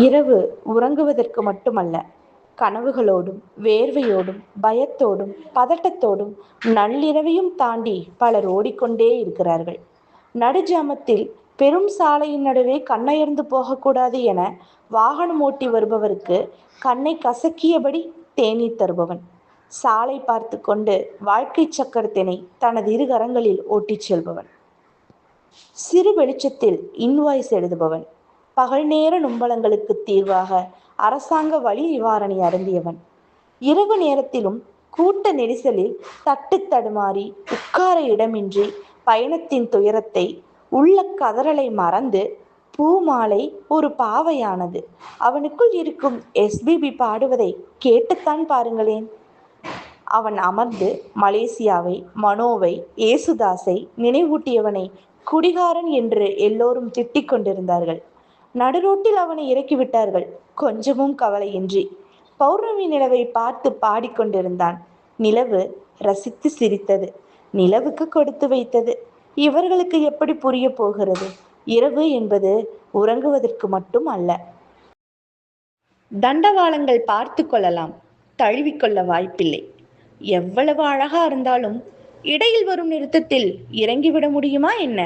இரவு உறங்குவதற்கு மட்டுமல்ல, கனவுகளோடும் வேர்வையோடும் பயத்தோடும் பதட்டத்தோடும் நள்ளிரவையும் தாண்டி பலர் ஓடிக்கொண்டே இருக்கிறார்கள். நடுஜாமத்தில் பெரும் சாலையின் நடுவே கண்ணயர்ந்து போகக்கூடாது என வாகனம் ஓட்டி வருபவருக்கு கண்ணை கசக்கியபடி தேநீர் தருபவன், சாலை பார்த்து கொண்டு வாழ்க்கை சக்கரத்தினை தனது இரு கரங்களில் ஓட்டிச் செல்பவன், சிறு வெளிச்சத்தில் இன்வாய்ஸ் எழுதுபவன், பகல் நேர நும்பலங்களுக்கு தீர்வாக அரசாங்க வழி நிவாரணி அருந்தியவன், இரவு நேரத்திலும் கூட்ட நெரிசலில் தட்டு தடுமாறி உட்கார இடமின்றி பயணத்தின் துயரத்தை, உள்ள கதறலை மறந்து பூமாலை ஒரு பாவையானது. அவனுக்குள் இருக்கும் எஸ்பிபி பாடுவதை கேட்டுத்தான் பாருங்களேன். அவன் அமர்ந்து மலேசியாவை, மனோவை, ஏசுதாஸை நினைவூட்டியவனை குடிகாரன் என்று எல்லோரும் திட்டிக் கொண்டிருந்தார்கள். நடுரோட்டில் அவனை இறக்கிவிட்டார்கள், கொஞ்சமும் கவலையின்றி. பௌர்ணமி நிலவை பார்த்து பாடிக்கொண்டிருந்தான். நிலவு ரசித்து சிரித்தது, நிலவுக்கு கொடுத்து வைத்தது. இவர்களுக்கு எப்படி புரிய போகிறது? இரவு என்பது உறங்குவதற்கு மட்டும் அல்ல. தண்டவாளங்கள் பார்த்து கொள்ளலாம், தழுவிக்கொள்ள வாய்ப்பில்லை. எவ்வளவு அழகா இருந்தாலும் இடையில் வரும் நிறுத்தத்தில் இறங்கிவிட முடியுமா என்ன?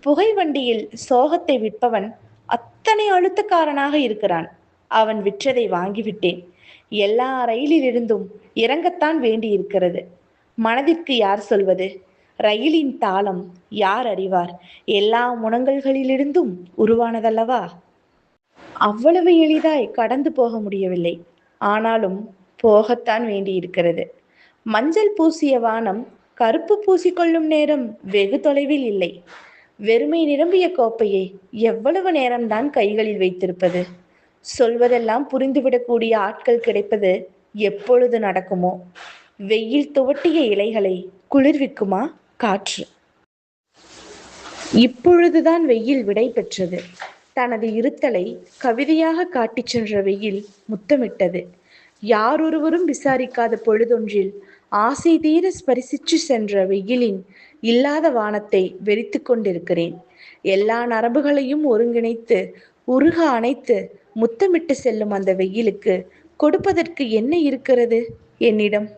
புகை வண்டியில் சோகத்தை விற்பவன் அத்தனை அழுத்தக்காரனாக இருக்கிறான். அவன் விற்றதை வாங்கிவிட்டேன். எல்லா ரயிலிலிருந்தும் இறங்கத்தான் வேண்டி இருக்கிறது. மனதிற்கு யார் சொல்வது? ரயிலின் தாளம் யார் அறிவார்? எல்லா முனங்கல்களிலிருந்தும் உருவானதல்லவா? அவ்வளவு எளிதாய் கடந்து போக முடியவில்லை. ஆனாலும் போகத்தான் வேண்டியிருக்கிறது. மஞ்சள் பூசிய வானம் கருப்பு பூசிக்கொள்ளும் நேரம் வெகு தொலைவில் இல்லை. வெறுமை நிரம்பிய கோப்பையை எவ்வளவு நேரம்தான் கைகளில் வைத்திருப்பது? சொல்வதெல்லாம் புரிந்துவிடக்கூடிய ஆட்கள் கிடைப்பது எப்பொழுது நடக்குமோ? வெயில் துவட்டிய இலைகளை குளிர்விக்குமா காற்று? இப்பொழுதுதான் வெயில் விடை பெற்றது. தனது இருத்தலை கவிதையாக காட்டிச் சென்ற வெயில் முத்தமிட்டது. யாரொருவரும் விசாரிக்காத பொழுதொன்றில் ஆசை தீர ஸ்பரிசிச்சு சென்ற வெயிலின் இல்லாத வானத்தை வெறித்து கொண்டிருக்கிறேன். எல்லா நரம்புகளையும் ஒருங்கிணைத்து உருக அணைத்து முத்தமிட்டு செல்லும் அந்த வெயிலுக்கு கொடுப்பதற்கு என்ன இருக்கிறது என்னிடம்?